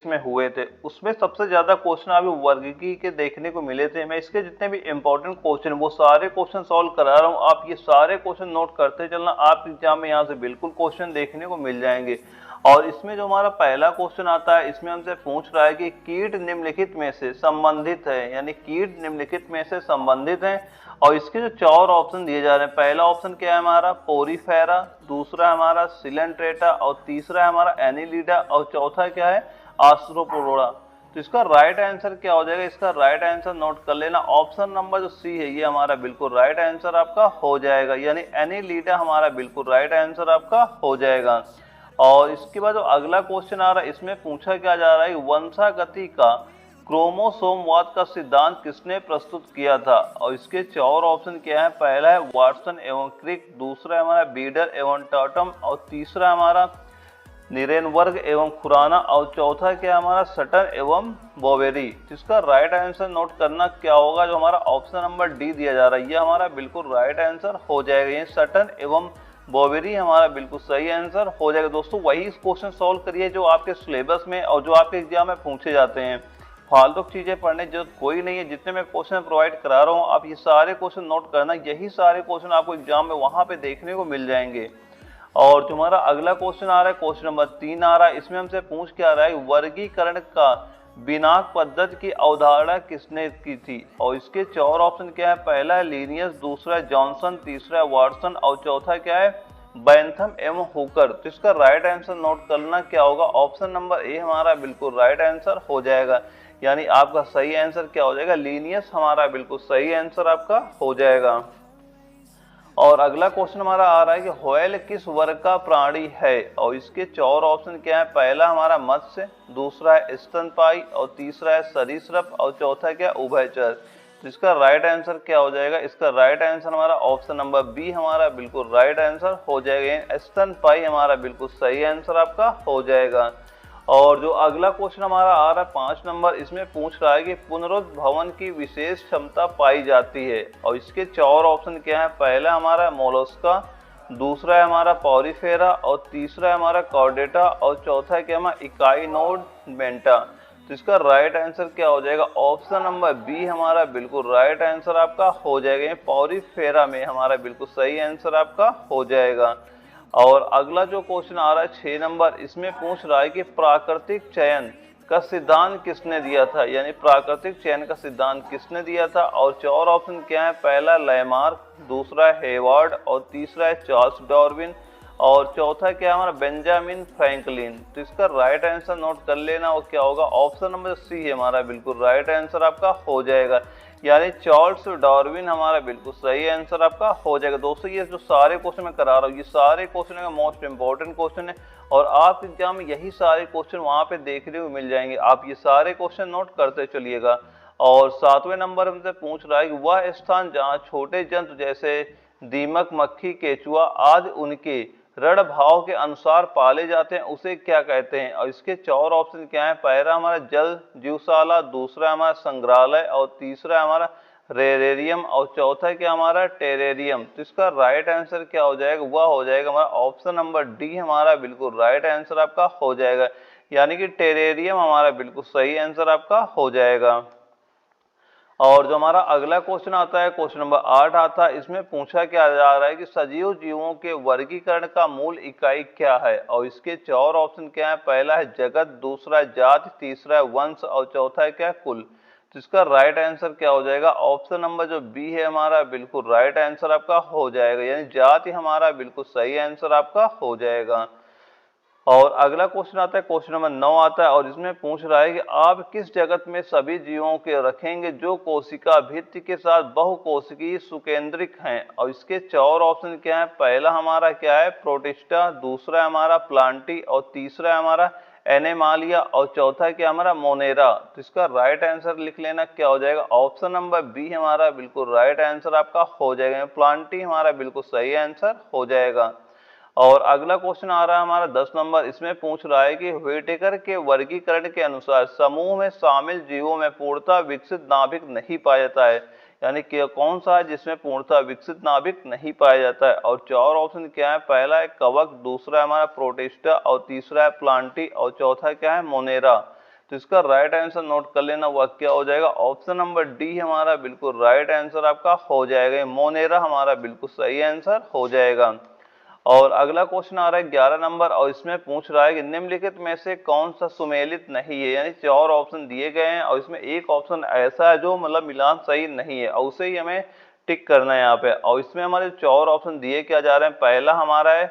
में हुए थे उसमें सबसे ज्यादा क्वेश्चन अभी वर्गीकी के देखने को मिले थे। मैं इसके जितने भी इंपॉर्टेंट क्वेश्चन वो सारे क्वेश्चन सॉल्व करा रहा हूँ, आप ये सारे क्वेश्चन नोट करते चलना, आप एग्जाम में यहाँ से बिल्कुल क्वेश्चन देखने को मिल जाएंगे। और इसमें जो हमारा पहला क्वेश्चन आता है, इसमें हमसे पूछ रहा है कि कीट निम्नलिखित में से संबंधित है, यानी कीट निम्नलिखित में से संबंधित है। और इसके जो चार ऑप्शन दिए जा रहे हैं, पहला ऑप्शन क्या है हमारा पोरीफेरा, दूसरा हमारा सिलेंट्रेटा, और तीसरा है हमारा एनिलीडा, और चौथा क्या है आस्ट्रोपोडोरा। तो इसका राइट आंसर क्या हो जाएगा, इसका राइट आंसर नोट कर लेना, ऑप्शन नंबर जो सी है ये हमारा बिल्कुल राइट आंसर आपका हो जाएगा, यानी एनिलीडा हमारा बिल्कुल राइट आंसर आपका हो जाएगा। और इसके बाद जो अगला क्वेश्चन आ रहा है, इसमें पूछा क्या जा रहा है, वंशागति का क्रोमोसोमवाद का सिद्धांत किसने प्रस्तुत किया था। और इसके चार ऑप्शन क्या है, पहला है वाटसन एवं क्रिक, दूसरा है हमारा बीडर एवं टाटम, और तीसरा हमारा निरेनबर्ग एवं खुराना, और चौथा क्या है हमारा सटन एवं बोवेरी। जिसका राइट आंसर नोट करना क्या होगा, जो हमारा ऑप्शन नंबर डी दिया जा रहा है ये हमारा बिल्कुल राइट आंसर हो जाएगा, ये सटन एवं बोवेरी हमारा बिल्कुल सही आंसर हो जाएगा। दोस्तों वही क्वेश्चन सॉल्व करिए जो आपके सिलेबस में और जो आपके एग्जाम में पूछे जाते हैं, फालतू चीजें पढ़ने की जरूरत कोई नहीं है। जितने मैं क्वेश्चन प्रोवाइड करा रहा हूँ आप ये सारे क्वेश्चन नोट करना, यही सारे क्वेश्चन आपको एग्जाम में वहां पे देखने को मिल जाएंगे। और तुम्हारा अगला क्वेश्चन आ रहा है, क्वेश्चन नंबर 3 आ रहा है, इसमें हमसे पूछ क्या आ रहा है, वर्गीकरण का बिनाक पद्धति की अवधारणा किसने की थी। और इसके चार ऑप्शन क्या है, पहला है लीनियस, दूसरा है जॉनसन, तीसरा है वाटसन, और चौथा क्या है बैंथम एवं हुकर। तो इसका राइट आंसर नोट करना क्या होगा, ऑप्शन नंबर ए हमारा बिल्कुल राइट आंसर हो जाएगा, यानी आपका सही आंसर क्या हो जाएगा, लीनियस हमारा बिल्कुल सही आंसर आपका हो जाएगा। और अगला क्वेश्चन हमारा आ रहा है कि व्हेल किस वर्ग का प्राणी है। और इसके चार ऑप्शन क्या है, पहला हमारा मत्स्य, दूसरा है स्तनपायी, और तीसरा है सरीसृप, और चौथा क्या उभयचर। तो इसका राइट आंसर क्या हो जाएगा, इसका राइट आंसर हमारा ऑप्शन नंबर बी हमारा बिल्कुल राइट आंसर हो जाएगा, स्तनपायी हमारा बिल्कुल सही आंसर आपका हो जाएगा। और जो अगला क्वेश्चन हमारा आ रहा है 5 नंबर, इसमें पूछ रहा है कि पुनरुद्भवन की विशेष क्षमता पाई जाती है। और इसके चार ऑप्शन क्या है, पहला हमारा मोलस्का, दूसरा है हमारा पॉरीफेरा, और तीसरा है हमारा कॉर्डेटा, और चौथा है क्या हमारा इकाइनोडमेंटा। तो इसका राइट आंसर क्या हो जाएगा, ऑप्शन नंबर बी हमारा बिल्कुल राइट आंसर आपका हो जाएगा, पॉरीफेरा में हमारा बिल्कुल सही आंसर आपका हो जाएगा। और अगला जो क्वेश्चन आ रहा है 6 नंबर, इसमें पूछ रहा है कि प्राकृतिक चयन का सिद्धांत किसने दिया था, यानी प्राकृतिक चयन का सिद्धांत किसने दिया था। और चार ऑप्शन क्या है, पहला लैमार्क, दूसरा है हेवार्ड, और तीसरा है चार्ल्स डार्विन, और चौथा क्या है हमारा बेंजामिन फ्रैंकलिन। तो इसका राइट आंसर नोट कर लेना, वो क्या होगा, ऑप्शन नंबर सी है हमारा बिल्कुल राइट आंसर आपका हो जाएगा, यानी चार्ल्स डार्विन हमारा बिल्कुल सही आंसर आपका हो जाएगा। दोस्तों ये जो सारे क्वेश्चन मैं करा रहा हूँ ये सारे क्वेश्चन का मोस्ट इंपॉर्टेंट क्वेश्चन है, और आप एग्जाम में यही सारे क्वेश्चन वहां पे देखने को मिल जाएंगे, आप ये सारे क्वेश्चन नोट करते चलिएगा। और 7वें नंबर हमसे पूछ रहा है कि वह स्थान जहाँ छोटे जंतु जैसे दीमक, मक्खी, केचुआ आदि उनके ऋण भाव के अनुसार पाले जाते हैं उसे क्या कहते हैं। और इसके चार ऑप्शन क्या है, पहला हमारा जल जीवशाला, दूसरा हमारा संग्रहालय, और तीसरा हमारा रेरेरियम, और चौथा क्या हमारा टेरेरियम। तो इसका राइट आंसर क्या हो जाएगा, वह हो जाएगा हमारा ऑप्शन नंबर डी हमारा बिल्कुल राइट आंसर आपका हो जाएगा, यानी कि टेरेरियम हमारा बिल्कुल सही आंसर आपका हो जाएगा। और जो हमारा अगला क्वेश्चन आता है, क्वेश्चन नंबर 8 आता है, इसमें पूछा क्या जा रहा है कि सजीव जीवों के वर्गीकरण का मूल इकाई क्या है। और इसके चार ऑप्शन क्या है, पहला है जगत, दूसरा है जाति, तीसरा है वंश, और चौथा है क्या कुल। तो इसका राइट आंसर क्या हो जाएगा, ऑप्शन नंबर जो बी है हमारा बिल्कुल राइट आंसर आपका हो जाएगा, यानी जाति हमारा बिल्कुल सही आंसर आपका हो जाएगा। और अगला क्वेश्चन आता है, क्वेश्चन नंबर 9 आता है, और इसमें पूछ रहा है कि आप किस जगत में सभी जीवों के रखेंगे जो कोशिका भित्ति के साथ बहुकोशिकीय सुकेंद्रिक हैं। और इसके चार ऑप्शन क्या है, पहला हमारा क्या है प्रोटिस्टा, दूसरा हमारा प्लांटी, और तीसरा हमारा एनेमालिया, और चौथा क्या हमारा मोनेरा। तो इसका राइट आंसर लिख लेना, क्या हो जाएगा, ऑप्शन नंबर बी हमारा बिल्कुल राइट आंसर आपका हो जाएगा, प्लांटी हमारा बिल्कुल सही आंसर हो जाएगा। और अगला क्वेश्चन आ रहा है हमारा 10 नंबर, इसमें पूछ रहा है कि व्हिटेकर के वर्गीकरण के अनुसार समूह में शामिल जीवों में पूर्णतः विकसित नाभिक नहीं पाया जाता है, यानी कि कौन सा है जिसमें पूर्णतः विकसित नाभिक नहीं पाया जाता है। और चार ऑप्शन क्या है, पहला है कवक, दूसरा है हमारा प्रोटिस्टा, और तीसरा है प्लांटी, और चौथा क्या है मोनेरा। तो इसका राइट आंसर नोट कर लेना, वह क्या हो जाएगा, ऑप्शन नंबर डी हमारा बिल्कुल राइट आंसर आपका हो जाएगा। मोनेरा हमारा बिल्कुल सही आंसर हो जाएगा। और अगला क्वेश्चन आ रहा है 11 नंबर, और इसमें पूछ रहा है कि निम्नलिखित में से कौन सा सुमेलित नहीं है, यानी 4 ऑप्शन दिए गए हैं और इसमें एक ऑप्शन ऐसा है जो मतलब मिलान सही नहीं है और उसे ही हमें टिक करना है यहाँ पे। और इसमें हमारे 4 ऑप्शन दिए क्या जा रहे हैं, पहला हमारा है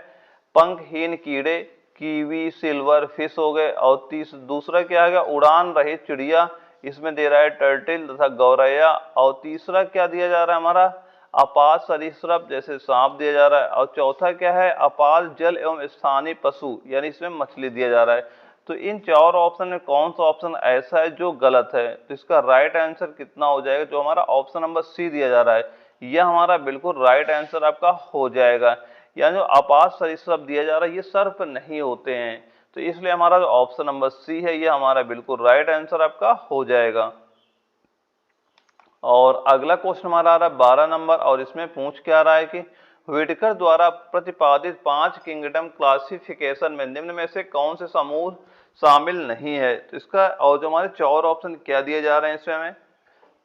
पंखहीन कीड़े, कीवी, सिल्वर फिश हो गए, और दूसरा क्या है, उड़ान रहित चिड़िया, इसमें दे रहा है टर्टिल तथा गौरैया, और तीसरा क्या दिया जा रहा है हमारा अपात सरीसृप जैसे सांप दिया जा रहा है, और चौथा क्या है अपात जल एवं स्थानीय पशु, यानी इसमें मछली दिया जा रहा है। तो इन 4 ऑप्शन में कौन सा ऑप्शन ऐसा है जो गलत है, तो इसका राइट आंसर कितना हो जाएगा, जो हमारा ऑप्शन नंबर सी दिया जा रहा है यह हमारा बिल्कुल राइट आंसर आपका हो जाएगा। यानी जो अपात सरीसृप दिया जा रहा है ये सर्प नहीं होते हैं, तो इसलिए हमारा जो ऑप्शन नंबर सी है ये हमारा बिल्कुल राइट आंसर आपका हो जाएगा। और अगला क्वेश्चन हमारा आ रहा है 12 नंबर, और इसमें पूछ क्या रहा है कि व्हिटेकर द्वारा प्रतिपादित 5 किंगडम क्लासिफिकेशन में निम्न में से कौन से समूह शामिल नहीं है, तो इसका और जो हमारे 4 ऑप्शन क्या दिए जा रहे हैं इसमें हमें,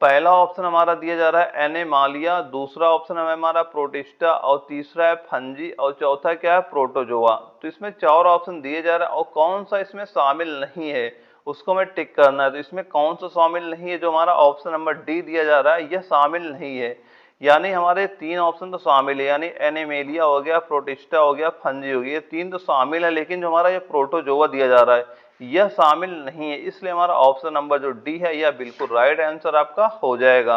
पहला ऑप्शन हमारा दिया जा रहा है एनेमालिया, दूसरा ऑप्शन है हमारा प्रोटिस्टा, और तीसरा है फंजी, और चौथा क्या है प्रोटोजोआ। तो इसमें 4 ऑप्शन दिए जा रहे हैं और कौन सा इसमें शामिल नहीं है उसको हमें टिक करना है। तो इसमें कौन सा शामिल नहीं है, जो हमारा ऑप्शन नंबर डी दिया जा रहा है यह शामिल नहीं है। यानी हमारे 3 ऑप्शन तो शामिल है, यानी एनेमेलिया हो गया, प्रोटिस्टा हो गया, फंजी हो गया, ये 3 तो शामिल है, लेकिन जो हमारा ये प्रोटोजोआ दिया जा रहा है यह शामिल नहीं है, इसलिए हमारा ऑप्शन नंबर जो डी है यह बिल्कुल राइट आंसर आपका हो जाएगा।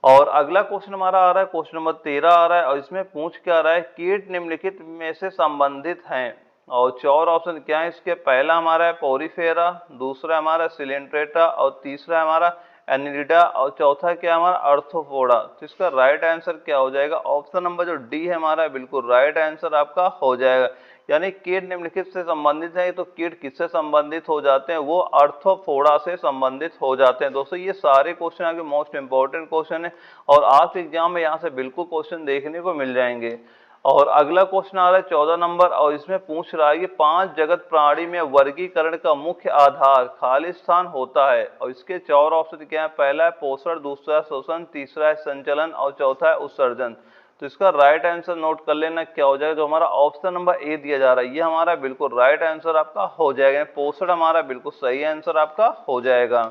और अगला क्वेश्चन हमारा आ रहा है क्वेश्चन नंबर 13 आ रहा है, और इसमें पूछ क्या रहा है कीट निम्नलिखित में से संबंधित हैं, और 4 ऑप्शन क्या है इसके, पहला हमारा है पोरीफेरा, दूसरा हमारा सिलेंट्रेटा, और तीसरा हमारा एनिलिडा, और चौथा क्या हमारा अर्थोपोडा। तो इसका राइट आंसर क्या हो जाएगा, ऑप्शन नंबर जो डी है हमारा बिल्कुल राइट आंसर आपका हो जाएगा। यानी कीट निम्नलिखित से संबंधित है, तो कीट किससे संबंधित हो जाते हैं, वो अर्थोपोडा से संबंधित हो जाते हैं। दोस्तों ये सारे क्वेश्चन आपके मोस्ट इंपॉर्टेंट क्वेश्चन है और आपके एग्जाम में यहाँ से बिल्कुल क्वेश्चन देखने को मिल जाएंगे। और अगला क्वेश्चन आ रहा है 14 नंबर, और इसमें पूछ रहा है कि 5 जगत प्राणी में वर्गीकरण का मुख्य आधार खाली स्थान होता है, और इसके 4 ऑप्शन क्या है, पहला है पोषण, दूसरा है शोषण, तीसरा है संचलन, और चौथा है उत्सर्जन। तो इसका राइट आंसर नोट कर लेना क्या हो जाएगा, जो हमारा ऑप्शन नंबर ए दिया जा रहा है ये हमारा बिल्कुल राइट आंसर आपका हो जाएगा। पोषण हमारा बिल्कुल सही आंसर आपका हो जाएगा।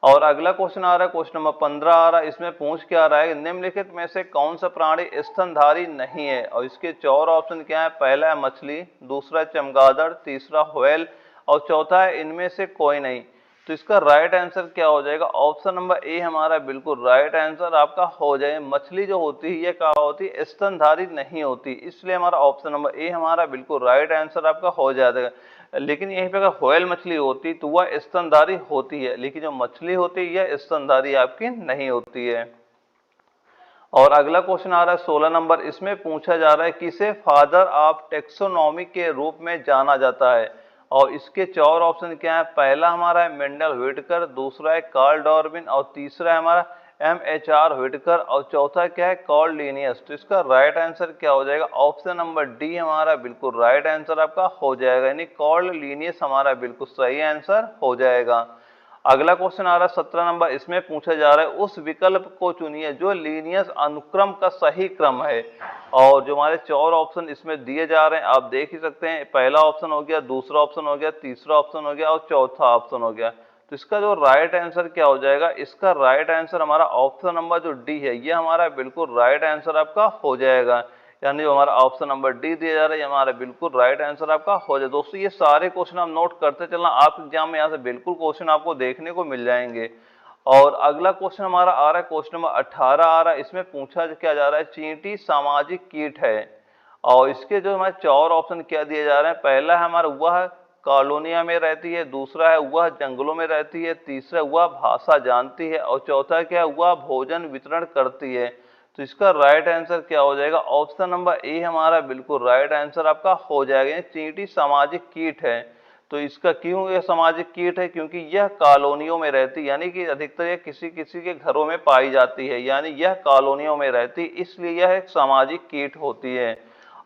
और अगला क्वेश्चन आ रहा है क्वेश्चन नंबर 15 आ रहा है, इसमें पूछ क्या रहा है निम्नलिखित में से कौन सा प्राणी स्तनधारी नहीं है, और इसके 4 ऑप्शन क्या है, पहला है मछली, दूसरा चमगादड़, तीसरा व्हेल, और चौथा है इनमें से कोई नहीं। तो इसका राइट आंसर क्या हो जाएगा, ऑप्शन नंबर ए हमारा बिल्कुल राइट आंसर आपका हो जाएगा। मछली जो होती है ये क्या होती है, स्तनधारी नहीं होती, इसलिए हमारा ऑप्शन नंबर ए हमारा बिल्कुल राइट आंसर आपका हो जाएगा। लेकिन यहीं पे अगर व्हेल मछली होती तो वह स्तनधारी होती है, लेकिन जो मछली होती है यह स्तनधारी आपकी नहीं होती है। और अगला क्वेश्चन आ रहा है 16 नंबर, इसमें पूछा जा रहा है किसे फादर ऑफ टेक्सोनॉमी के रूप में जाना जाता है, और इसके 4 ऑप्शन क्या है, पहला हमारा है मेंडल व्हिटकर, दूसरा है कार्ल डार्विन, और तीसरा है हमारा MHR व्हिटकर, और चौथा क्या है कार्ल लिनियस। तो इसका राइट आंसर क्या हो जाएगा, ऑप्शन नंबर डी हमारा बिल्कुल राइट आंसर आपका हो जाएगा, यानी कार्ल लिनियस हमारा बिल्कुल सही आंसर हो जाएगा। अगला क्वेश्चन आ रहा है 17 नंबर, इसमें पूछा जा रहा है उस विकल्प को चुनिए जो लीनियस अनुक्रम का सही क्रम है, और जो हमारे 4 ऑप्शन इसमें दिए जा रहे हैं आप देख ही सकते हैं, पहला ऑप्शन हो गया, दूसरा ऑप्शन हो गया, तीसरा ऑप्शन हो गया, और चौथा ऑप्शन हो गया। तो इसका जो राइट आंसर क्या हो जाएगा, इसका राइट आंसर हमारा ऑप्शन नंबर जो डी है ये हमारा बिल्कुल राइट आंसर आपका हो जाएगा, यानी जो हमारा ऑप्शन नंबर डी दिया जा रहा है ये हमारा बिल्कुल राइट आंसर आपका हो जाए। दोस्तों ये सारे क्वेश्चन आप नोट करते चलना, आप एग्जाम में यहाँ से बिल्कुल क्वेश्चन आपको देखने को मिल जाएंगे। और अगला क्वेश्चन हमारा आ रहा है क्वेश्चन नंबर 18 आ रहा है, इसमें पूछा क्या जा रहा है चींटी सामाजिक कीट है, और इसके जो हमारे 4 ऑप्शन क्या दिए जा रहे हैं, पहला है हमारा वह कॉलोनिया में रहती है, दूसरा है वह जंगलों में रहती है, तीसरा वह भाषा जानती है, और चौथा क्या है वह भोजन वितरण करती है। तो इसका राइट आंसर क्या हो जाएगा, ऑप्शन नंबर ए हमारा बिल्कुल राइट आंसर आपका हो जाएगा। चींटी सामाजिक कीट है, तो इसका क्यों यह सामाजिक कीट है, क्योंकि यह कॉलोनियों में रहती है, यानी कि अधिकतर यह किसी किसी के घरों में पाई जाती है, यानी यह कॉलोनियों में रहती, इसलिए यह एक सामाजिक कीट होती है।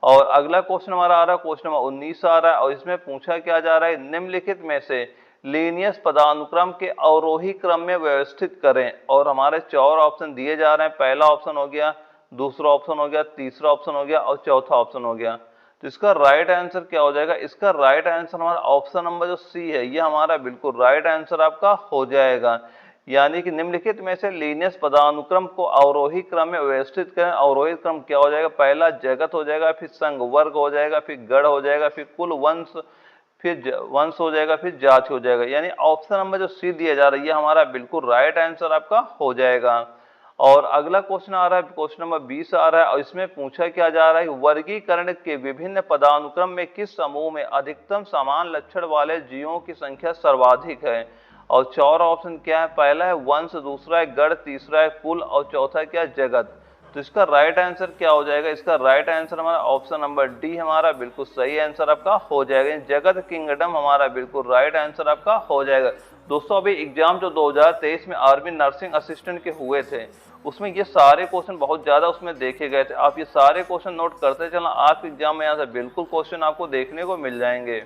और अगला क्वेश्चन हमारा आ रहा है क्वेश्चन नंबर 19 आ रहा है, और इसमें पूछा क्या जा रहा है निम्नलिखित में से लीनियस पदानुक्रम के अवरोही क्रम में व्यवस्थित करें। और हमारे 4 ऑप्शन दिए जा रहे हैं। पहला ऑप्शन हो गया, दूसरा ऑप्शन हो गया, तीसरा ऑप्शन हो गया और चौथा ऑप्शन हो गया। तो इसका राइट आंसर क्या हो जाएगा? इसका राइट आंसर हमारा ऑप्शन नंबर जो सी है, ये हमारा बिल्कुल राइट आंसर आपका हो जाएगा। यानी कि निम्नलिखित में से लीनियस पदानुक्रम को अवरोही क्रम में व्यवस्थित करें। अवरोही क्रम क्या हो जाएगा? पहला जगत हो जाएगा, फिर संघ वर्ग हो जाएगा, फिर गण हो जाएगा, फिर कुल वंश, फिर वंश हो जाएगा, फिर जाति हो जाएगा। यानी ऑप्शन नंबर जो सी दिया जा रहा है, ये हमारा बिल्कुल राइट आंसर आपका हो जाएगा। और अगला क्वेश्चन आ रहा है, क्वेश्चन नंबर 20 आ रहा है, और इसमें पूछा क्या जा रहा है, वर्गीकरण के विभिन्न पदानुक्रम में किस समूह में अधिकतम समान लक्षण वाले जीवों की संख्या सर्वाधिक है? और 4 ऑप्शन क्या है? पहला है वंश, दूसरा है गण, तीसरा है कुल और चौथा क्या है? जगत। तो इसका राइट आंसर क्या हो जाएगा? इसका राइट आंसर हमारा ऑप्शन नंबर डी हमारा बिल्कुल सही आंसर आपका हो जाएगा। जगत किंगडम हमारा बिल्कुल राइट आंसर आपका हो जाएगा। दोस्तों अभी एग्जाम जो 2023 में आर्मी नर्सिंग असिस्टेंट के हुए थे, उसमें ये सारे क्वेश्चन बहुत ज्यादा उसमें देखे गए थे। आप ये सारे क्वेश्चन नोट करते चलना, आपके एग्जाम में यहाँ से बिल्कुल क्वेश्चन आपको देखने को मिल जाएंगे।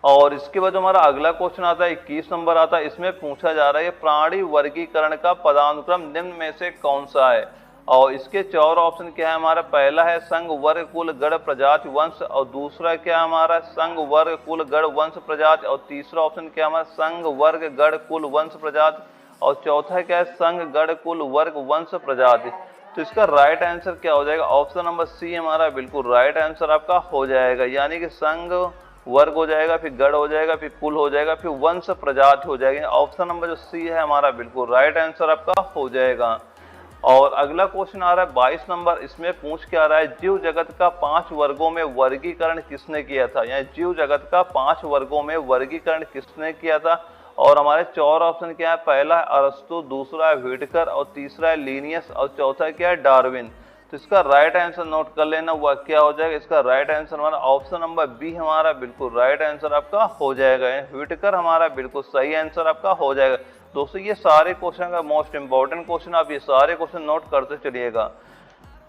और इसके बाद हमारा अगला क्वेश्चन आता है, 21 नंबर आता है। इसमें पूछा जा रहा है प्राणी वर्गीकरण का पदानुक्रम निम्न में से कौन सा है? और इसके 4 ऑप्शन क्या है? हमारा पहला है संघ वर्ग कुल गण प्रजाति वंश, और दूसरा क्या है हमारा? संघ वर्ग कुल गण वंश प्रजाति, और तीसरा ऑप्शन क्या है हमारा? संघ वर्ग गण कुल वंश प्रजाति, और चौथा क्या है? संघ गण कुल वर्ग वंश प्रजाति। तो इसका राइट आंसर क्या हो जाएगा? ऑप्शन नंबर सी हमारा बिल्कुल राइट आंसर आपका हो जाएगा। यानी कि संघ वर्ग हो जाएगा, फिर गण हो जाएगा, फिर कुल हो जाएगा, फिर वंश प्रजाति हो जाएगी। ऑप्शन नंबर जो सी है हमारा बिल्कुल राइट आंसर आपका हो जाएगा। और अगला क्वेश्चन आ रहा है 22 नंबर। इसमें पूछ के आ रहा है जीव जगत का 5 वर्गों में वर्गीकरण किसने किया था? यानी जीव जगत का 5 वर्गों में वर्गीकरण किसने किया था? और हमारे 4 ऑप्शन क्या है? पहला है अरस्तु, दूसरा है व्हिटकर, और तीसरा है लीनियस, और चौथा क्या है? डार्विन। तो इसका राइट आंसर नोट कर लेना, वह क्या हो जाएगा? इसका राइट आंसर हमारा ऑप्शन नंबर बी हमारा बिल्कुल राइट आंसर आपका हो जाएगा। व्हिटकर हमारा बिल्कुल सही आंसर आपका हो जाएगा। दोस्तों ये सारे क्वेश्चन का मोस्ट इंपॉर्टेंट क्वेश्चन, आप ये सारे क्वेश्चन नोट करते चलिएगा।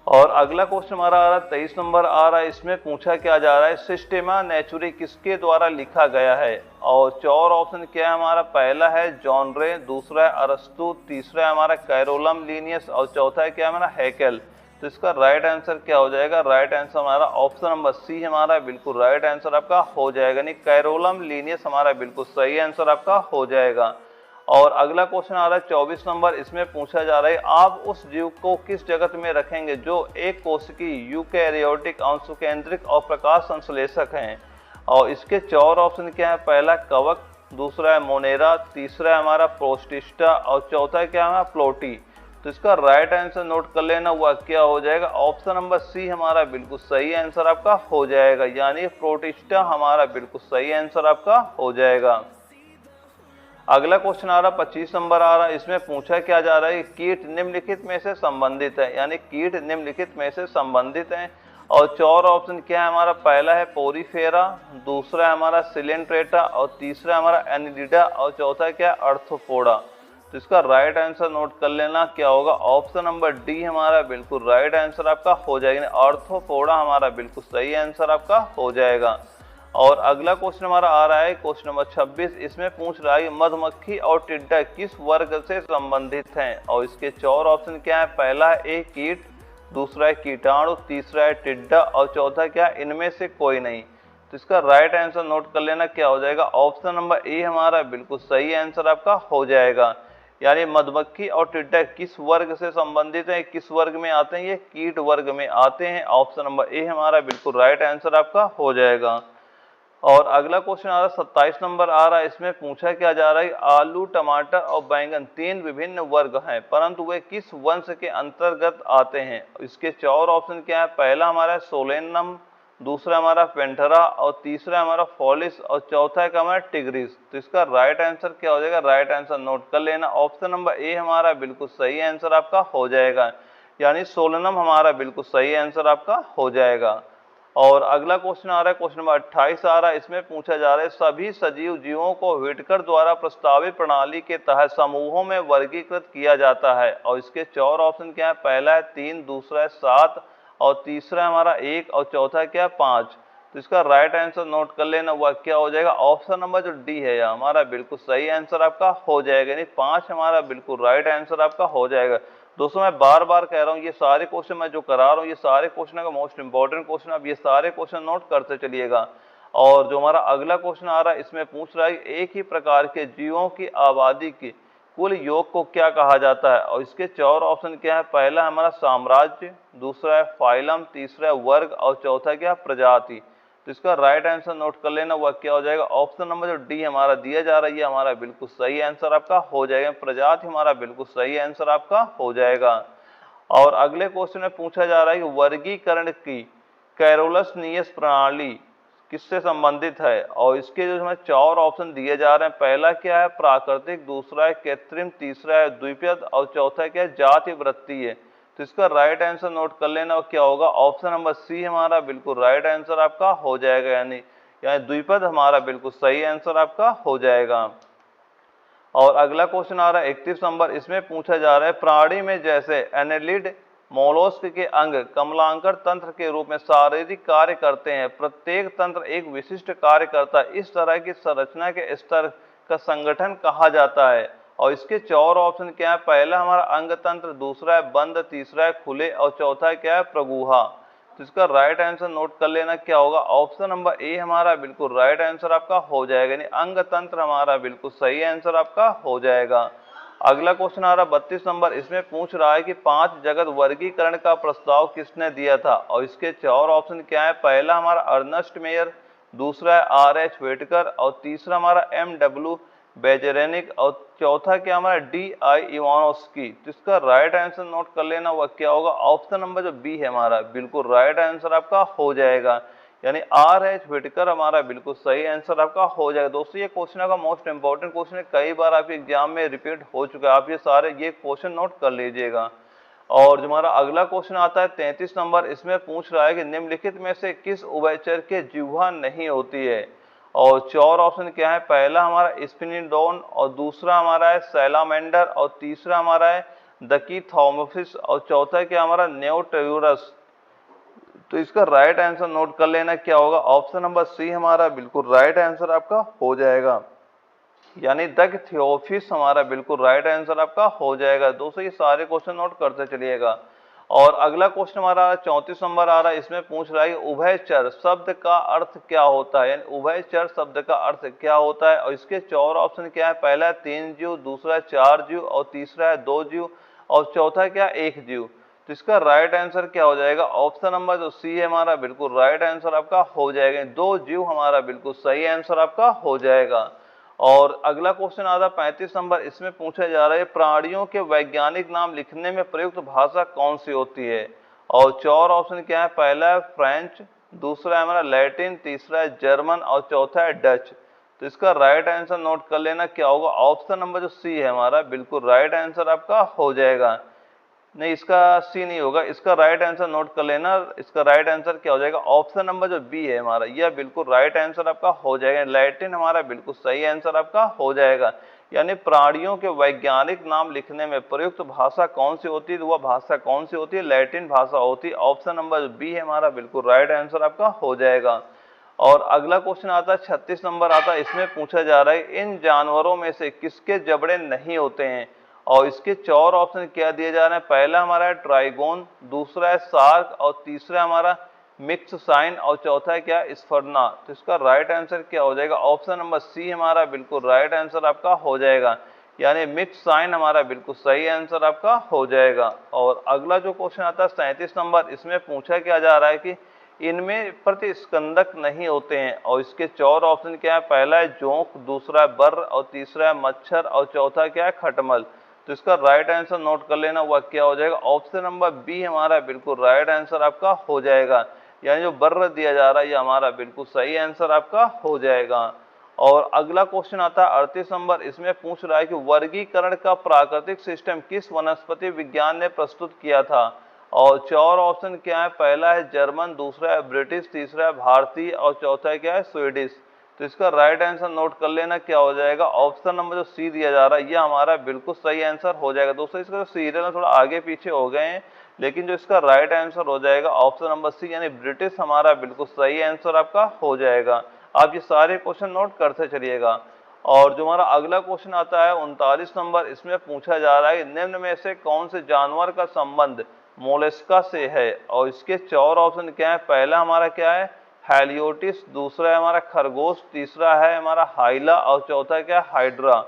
और अगला क्वेश्चन हमारा आ रहा है 23 नंबर आ रहा है। इसमें पूछा क्या जा रहा है, सिस्टेमा नेचुरी किसके द्वारा लिखा गया है? और 4 ऑप्शन क्या है हमारा? पहला है जॉन रे, दूसरा है अरस्तु, तीसरा है हमारा कैरोलम लीनियस, और चौथा है क्या हमारा? हैकेल। तो इसका राइट आंसर क्या हो जाएगा? राइट आंसर हमारा ऑप्शन नंबर सी हमारा बिल्कुल राइट आंसर आपका हो जाएगा। यानी कैरोलम लीनियस हमारा बिल्कुल सही आंसर आपका हो जाएगा। और अगला क्वेश्चन आ रहा है 24 नंबर। इसमें पूछा जा रहा है आप उस जीव को किस जगत में रखेंगे जो एक कोशिकी यूकैरियोटिक अंशुकेंद्रिक और प्रकाश संश्लेषक हैं? और इसके 4 ऑप्शन क्या है? पहला कवक, दूसरा है मोनेरा, तीसरा है हमारा प्रोस्टिस्टा, और चौथा क्या है हमारा? प्लोटी। तो इसका राइट आंसर नोट कर लेना, वह क्या हो जाएगा? ऑप्शन नंबर सी हमारा बिल्कुल सही आंसर आपका हो जाएगा। यानी प्रोटिस्टा हमारा बिल्कुल सही आंसर आपका हो जाएगा। अगला क्वेश्चन आ रहा है 25 नंबर आ रहा है। इसमें पूछा क्या जा रहा है, कीट निम्नलिखित में से संबंधित है। यानी कीट निम्नलिखित में से संबंधित हैं। और 4 ऑप्शन क्या है हमारा? पहला है पोरीफेरा, दूसरा है हमारा सिलेंट्रेटा, और तीसरा है हमारा एनिलिडा, और चौथा क्या है? अर्थोपोडा। तो इसका राइट आंसर नोट कर लेना, क्या होगा? ऑप्शन नंबर डी हमारा बिल्कुल राइट आंसर आपका हो जाएगा। अर्थोपोडा हमारा बिल्कुल सही आंसर आपका हो जाएगा। और अगला क्वेश्चन हमारा आ रहा है क्वेश्चन नंबर 26। इसमें पूछ रहा है मधुमक्खी और टिड्डा किस वर्ग से संबंधित हैं? और इसके 4 ऑप्शन क्या है? पहला है ए कीट, दूसरा है कीटाणु, तीसरा है टिड्डा, और चौथा क्या है? इनमें से कोई नहीं। तो इसका राइट आंसर नोट कर लेना, क्या हो जाएगा? ऑप्शन नंबर ए हमारा बिल्कुल सही आंसर आपका हो जाएगा। यानी मधुमक्खी और टिड्डा किस वर्ग से संबंधित है, किस वर्ग में आते हैं? ये कीट वर्ग में आते हैं। ऑप्शन नंबर ए हमारा बिल्कुल राइट आंसर आपका हो जाएगा। और अगला क्वेश्चन आ रहा है 27 नंबर आ रहा है। इसमें पूछा क्या जा रहा है, आलू, टमाटर और बैंगन 3 विभिन्न वर्ग हैं, परंतु वे किस वंश के अंतर्गत आते हैं? इसके 4 ऑप्शन क्या है? पहला हमारा सोलेनम, दूसरा हमारा पेंथेरा, और तीसरा हमारा फॉलिस, और चौथा है हमारा टिग्रिस। तो इसका राइट आंसर क्या हो जाएगा? राइट आंसर नोट कर लेना, ऑप्शन नंबर ए हमारा बिल्कुल सही आंसर आपका हो जाएगा। यानी सोलेनम हमारा बिल्कुल सही आंसर आपका हो जाएगा। और अगला क्वेश्चन आ रहा है क्वेश्चन नंबर 28 आ रहा है। इसमें पूछा जा रहा है सभी सजीव जीवों को व्हिटकर द्वारा प्रस्तावित प्रणाली के तहत समूहों में वर्गीकृत किया जाता है। और इसके 4 ऑप्शन क्या है? पहला है 3, दूसरा है 7, और तीसरा है हमारा 1, और चौथा क्या है? 5। तो इसका राइट आंसर नोट कर लेना, वह क्या हो जाएगा, ऑप्शन नंबर जो डी है यह हमारा बिल्कुल सही आंसर आपका हो जाएगा, यानी 5 हमारा बिल्कुल राइट आंसर आपका हो जाएगा। दोस्तों मैं बार बार कह रहा हूँ, ये सारे क्वेश्चन मैं जो करा रहा हूँ ये सारे क्वेश्चन का मोस्ट इंपॉर्टेंट क्वेश्चन, अब ये सारे क्वेश्चन नोट करते चलिएगा। और जो हमारा अगला क्वेश्चन आ रहा है इसमें पूछ रहा है एक ही प्रकार के जीवों की आबादी की कुल योग को क्या कहा जाता है, और इसके 4 ऑप्शन क्या है, पहला हमारा साम्राज्य, दूसरा है फाइलम, तीसरा है वर्ग और चौथा क्या है प्रजाति। तो इसका राइट आंसर नोट कर लेना, वह क्या हो जाएगा, ऑप्शन नंबर जो डी हमारा दिया जा रहा है ये हमारा बिल्कुल सही आंसर आपका हो जाएगा, प्रजाति हमारा बिल्कुल सही आंसर आपका हो जाएगा। और अगले क्वेश्चन में पूछा जा रहा है कि वर्गीकरण की कैरोलस-नियस प्रणाली किससे संबंधित है, और इसके जो हमें 4 ऑप्शन दिए जा रहे हैं, पहला क्या है प्राकृतिक, दूसरा है कृत्रिम, तीसरा है द्विपद और चौथा क्या है जाति वृत्तीय। तो इसका राइट आंसर नोट कर लेना, क्या होगा, ऑप्शन नंबर सी हमारा बिल्कुल राइट आंसर आपका हो जाएगा, यानी द्विपद हमारा बिल्कुल सही आंसर आपका हो जाएगा। और अगला क्वेश्चन आ रहा है 31 नंबर, इसमें पूछा जा रहा है प्राणी में जैसे एनेलिड मोलस्क के अंग कमलांकर तंत्र के रूप में शारीरिक कार्य करते हैं, प्रत्येक तंत्र एक विशिष्ट कार्य करता है, इस तरह की संरचना के स्तर का संगठन कहा जाता है। और इसके 4 ऑप्शन क्या है, पहला हमारा अंग तंत्र, दूसरा है बंद, तीसरा है खुले और चौथा क्या है प्रगुहा। तो इसका राइट आंसर नोट कर लेना, क्या होगा, ऑप्शन नंबर ए हमारा बिल्कुल राइट आंसर आपका हो जाएगा, यानी अंग तंत्र हमारा बिल्कुल सही आंसर आपका हो जाएगा। अगला क्वेश्चन आ रहा 32 नंबर, इसमें पूछ रहा है कि 5 जगत वर्गीकरण का प्रस्ताव किसने दिया था, और इसके 4 ऑप्शन क्या है, पहला हमारा अर्नस्ट मेयर, दूसरा है आर.एच. व्हिटकर और तीसरा हमारा एम.डब्ल्यू. बेजेरेनिक और चौथा क्या हमारा डी.आई. इवानोव्स्की। तो इसका राइट आंसर नोट कर लेना, वह क्या होगा, ऑप्शन नंबर जो बी है हमारा बिल्कुल राइट आंसर आपका हो जाएगा, यानी आर.एच. व्हिटकर हमारा बिल्कुल सही आंसर आपका हो जाएगा। दोस्तों ये क्वेश्चन का मोस्ट इंपॉर्टेंट क्वेश्चन है, कई बार आपके एग्जाम में रिपीट हो चुका है, आप ये क्वेश्चन नोट कर लीजिएगा। और जो हमारा अगला क्वेश्चन आता है 33 नंबर, इसमें पूछ रहा है कि निम्नलिखित में से किस उभयचर के जिह्वा नहीं होती है, और 4 ऑप्शन क्या है, पहला हमारा स्पिनिडोन और दूसरा हमारा है सैलामेंडर और तीसरा हमारा है दकीथॉर्मिफिस और चौथा क्या हमारा नेओटोयूरस। तो इसका राइट आंसर नोट कर लेना, क्या होगा, ऑप्शन नंबर सी हमारा बिल्कुल राइट आंसर आपका हो जाएगा, यानी दक्थियोफिस हमारा बिल्कुल राइट आंसर आपका हो जाएगा। दोस्तों ये सारे क्वेश्चन नोट करते चलिएगा। और अगला क्वेश्चन हमारा 34 नंबर आ रहा है, इसमें पूछ रहा है कि उभयचर शब्द का अर्थ क्या होता है, यानी उभयचर शब्द का अर्थ क्या होता है, और इसके 4 ऑप्शन क्या है, पहला है 3 जीव, दूसरा है 4 जीव और तीसरा है 2 जीव और चौथा क्या 1 जीव। तो इसका राइट आंसर क्या हो जाएगा, ऑप्शन नंबर जो सी है हमारा बिल्कुल राइट आंसर आपका हो जाएगा, 2 जीव हमारा बिल्कुल सही आंसर आपका हो जाएगा। और अगला क्वेश्चन आता है 35 नंबर, इसमें पूछा जा रहा है प्राणियों के वैज्ञानिक नाम लिखने में प्रयुक्त भाषा कौन सी होती है, और 4 ऑप्शन क्या है, पहला है फ्रेंच, दूसरा है हमारा लैटिन, तीसरा है जर्मन और चौथा है डच। तो इसका राइट आंसर नोट कर लेना, क्या होगा, ऑप्शन नंबर जो सी है हमारा बिल्कुल राइट आंसर आपका हो जाएगा, नहीं इसका सी नहीं होगा, इसका राइट आंसर नोट कर लेना, इसका राइट आंसर क्या हो जाएगा, ऑप्शन नंबर जो बी है हमारा यह बिल्कुल राइट आंसर आपका हो जाएगा, लैटिन हमारा बिल्कुल सही आंसर आपका हो जाएगा। यानी प्राणियों के वैज्ञानिक नाम लिखने में प्रयुक्त भाषा कौन सी होती है, तो वह भाषा कौन सी होती है, लैटिन भाषा होती है, ऑप्शन नंबर बी है हमारा बिल्कुल राइट आंसर आपका हो जाएगा। और अगला क्वेश्चन आता है 36 नंबर आता है, इसमें पूछा जा रहा है इन जानवरों में से किसके जबड़े नहीं होते हैं, और इसके 4 ऑप्शन क्या दिए जा रहे हैं, पहला हमारा है ट्राइगोन, दूसरा है शार्क और तीसरा हमारा मिक्स साइन और चौथा है क्या स्फर्ना। तो इसका राइट आंसर क्या हो जाएगा, ऑप्शन नंबर सी हमारा बिल्कुल राइट आंसर आपका हो जाएगा, यानी मिक्स साइन हमारा बिल्कुल सही आंसर आपका हो जाएगा। और अगला जो क्वेश्चन आता है 37 नंबर, इसमें पूछा क्या जा रहा है कि इनमें प्रतिस्कंदक नहीं होते हैं, और इसके 4 ऑप्शन क्या है, पहला है जोंक, दूसरा है बर्र और तीसरा है मच्छर और चौथा क्या है खटमल। तो इसका राइट आंसर नोट कर लेना, वह क्या हो जाएगा, ऑप्शन नंबर बी हमारा बिल्कुल राइट आंसर आपका हो जाएगा, यानी जो बर्र दिया जा रहा है ये हमारा बिल्कुल सही आंसर आपका हो जाएगा। और अगला क्वेश्चन आता है 38 नंबर, इसमें पूछ रहा है कि वर्गीकरण का प्राकृतिक सिस्टम किस वनस्पति विज्ञान ने प्रस्तुत किया था, और 4 ऑप्शन क्या है, पहला है जर्मन, दूसरा है ब्रिटिश, तीसरा है भारतीय और चौथा क्या है स्वीडिश। तो इसका राइट आंसर नोट कर लेना, क्या हो जाएगा, ऑप्शन नंबर जो सी दिया जा रहा है यह हमारा बिल्कुल सही आंसर हो जाएगा। दोस्तों इसका जो सीरियल थोड़ा आगे पीछे हो गए हैं, लेकिन जो इसका राइट आंसर हो जाएगा ऑप्शन नंबर सी यानी ब्रिटिश हमारा बिल्कुल सही आंसर आपका हो जाएगा। आप ये सारे क्वेश्चन नोट करते चलिएगा। और जो हमारा अगला क्वेश्चन आता है 39 नंबर, इसमें पूछा जा रहा है निम्न में से कौन से जानवर का संबंध मोलस्का से है, और इसके 4 ऑप्शन क्या है। पहला हमारा क्या है हेलियोटिस, दूसरा है हमारा खरगोश, तीसरा है हमारा हाइला और चौथा क्या है हाइड्रा।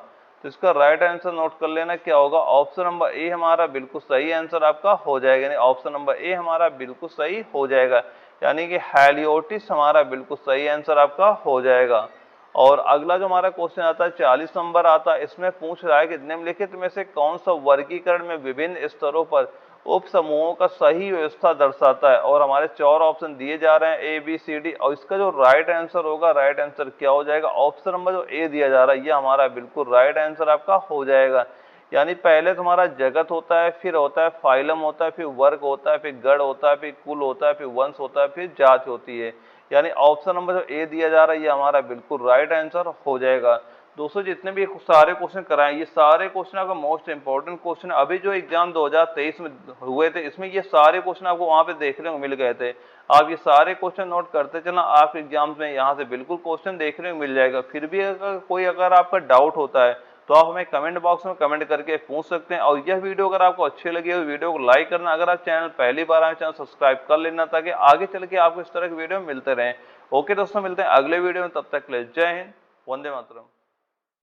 तो इसका राइट आंसर नोट कर लेना क्या होगा, ऑप्शन नंबर ए हमारा बिल्कुल सही आंसर आपका हो जाएगा, यानी ऑप्शन नंबर ए हमारा बिल्कुल सही हो जाएगा, यानी कि हेलियोटिस हमारा बिल्कुल सही आंसर आपका हो जाएगा। और अगला जो हमारा क्वेश्चन आता है 40 नंबर आता है, इसमें पूछ रहा है कि निम्नलिखित में से कौन सा वर्गीकरण में विभिन्न स्तरों पर उप समूहों का सही व्यवस्था दर्शाता है। और हमारे 4 ऑप्शन दिए जा रहे हैं ए बी सी डी, और इसका जो राइट आंसर होगा, राइट आंसर क्या हो जाएगा, ऑप्शन नंबर जो ए दिया जा रहा है ये हमारा बिल्कुल राइट आंसर आपका हो जाएगा। यानी पहले तुम्हारा जगत होता है, फिर होता है फाइलम होता है, फिर वर्ग होता है, फिर गण होता है, फिर कुल होता है, फिर वंश होता है, फिर जात होती है। यानी ऑप्शन नंबर जो ए दिया जा रहा है ये हमारा बिल्कुल राइट आंसर हो जाएगा। दोस्तों जितने भी सारे क्वेश्चन कराए ये सारे क्वेश्चन आपका मोस्ट इंपॉर्टेंट क्वेश्चन, अभी जो एग्जाम 2023 में हुए थे इसमें ये सारे क्वेश्चन आपको वहां पे देखने को मिल गए थे। आप ये सारे क्वेश्चन नोट करते चलना, आप एग्जाम्स में यहाँ से बिल्कुल क्वेश्चन देखने को मिल जाएगा। फिर भी अगर आपका डाउट होता है तो आप हमें कमेंट बॉक्स में कमेंट करके पूछ सकते हैं। और यह वीडियो अगर आपको अच्छी लगी हो वीडियो को लाइक करना, अगर आप चैनल पहली बार आए चैनल सब्सक्राइब कर लेना, ताकि आगे चल के आपको इस तरह के वीडियो मिलते रहें। ओके दोस्तों, मिलते हैं अगले वीडियो में, तब तक के लिए जय हिंद, वंदे मातरम।